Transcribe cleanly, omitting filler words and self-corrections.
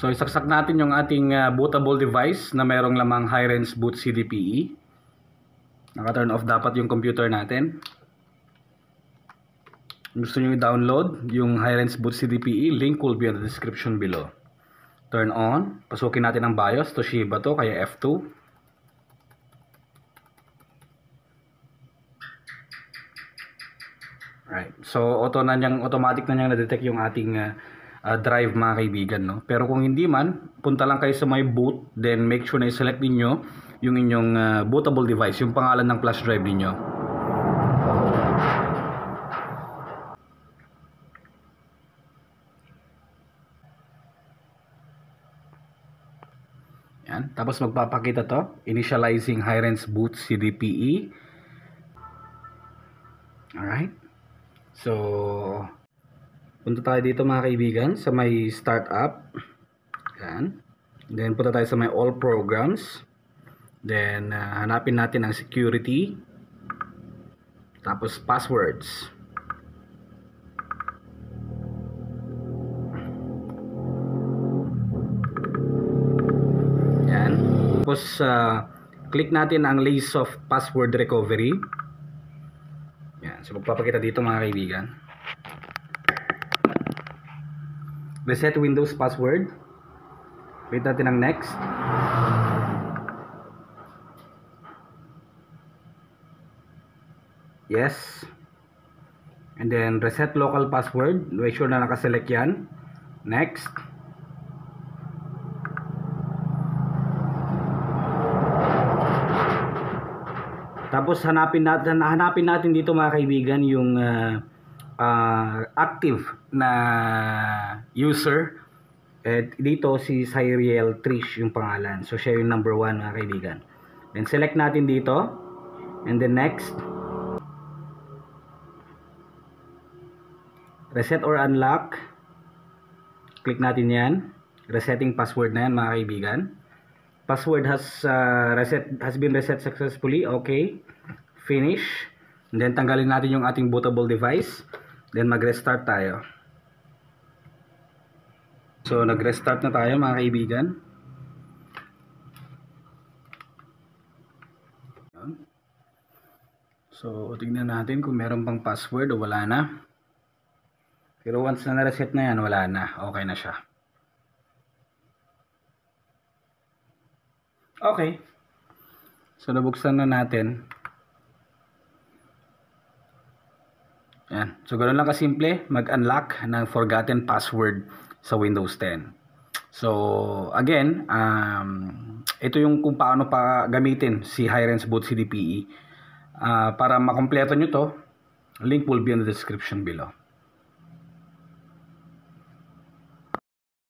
So isaksak natin yung ating bootable device na mayroong lamang Hi-Rez Boot CDPE. Naka-turn off dapat yung computer natin. Gusto nyo i-download yung Hi-Rez Boot CDPE, link will be in the description below. Turn on, pasukin natin ang BIOS, Toshiba to, kaya F2. Right. So automatic na niyang na-detect yung ating drive mga kaibigan, no? Pero kung hindi man, punta lang kayo sa may boot, then make sure na i-select ninyo yung inyong bootable device, yung pangalan ng flash drive ninyo. Yan. Tapos magpapakita to, initializing Hi-Rez Boot CDPE. Alright. So, punta tayo dito mga kaibigan sa may startup. Yan. Then punta tayo sa may all programs. Then hanapin natin ang security. Tapos passwords. Yan. Tapos click natin ang list of password recovery. Yan. So magpapakita dito mga kaibigan. Reset Windows password. Click natin ang next. Yes. And then reset local password. Make sure na nakaselect yan. Next. Tapos hanapin natin dito mga kaibigan yung active na user. At dito si Cyriel Trish yung pangalan. So siya yung number 1 mga kaibigan. Then select natin dito. And then next. Reset or unlock. Click natin yan. Resetting password na yan mga kaibigan. Password has been reset successfully. Okay. Finish. And then tanggalin natin yung ating bootable device. Then mag-restart tayo. So nag-restart na tayo mga kaibigan. So tignan natin kung meron pang password o wala na. Pero once na na-reset na yan, wala na. Okay na siya. Okay. So nabuksan na natin. Yan. So ganoon lang kasimple mag-unlock ng forgotten password sa Windows 10. So again, ito yung kung paano pa gamitin si Hi-Rez Boot CDPE. Para makompleto nyo to, link will be in the description below.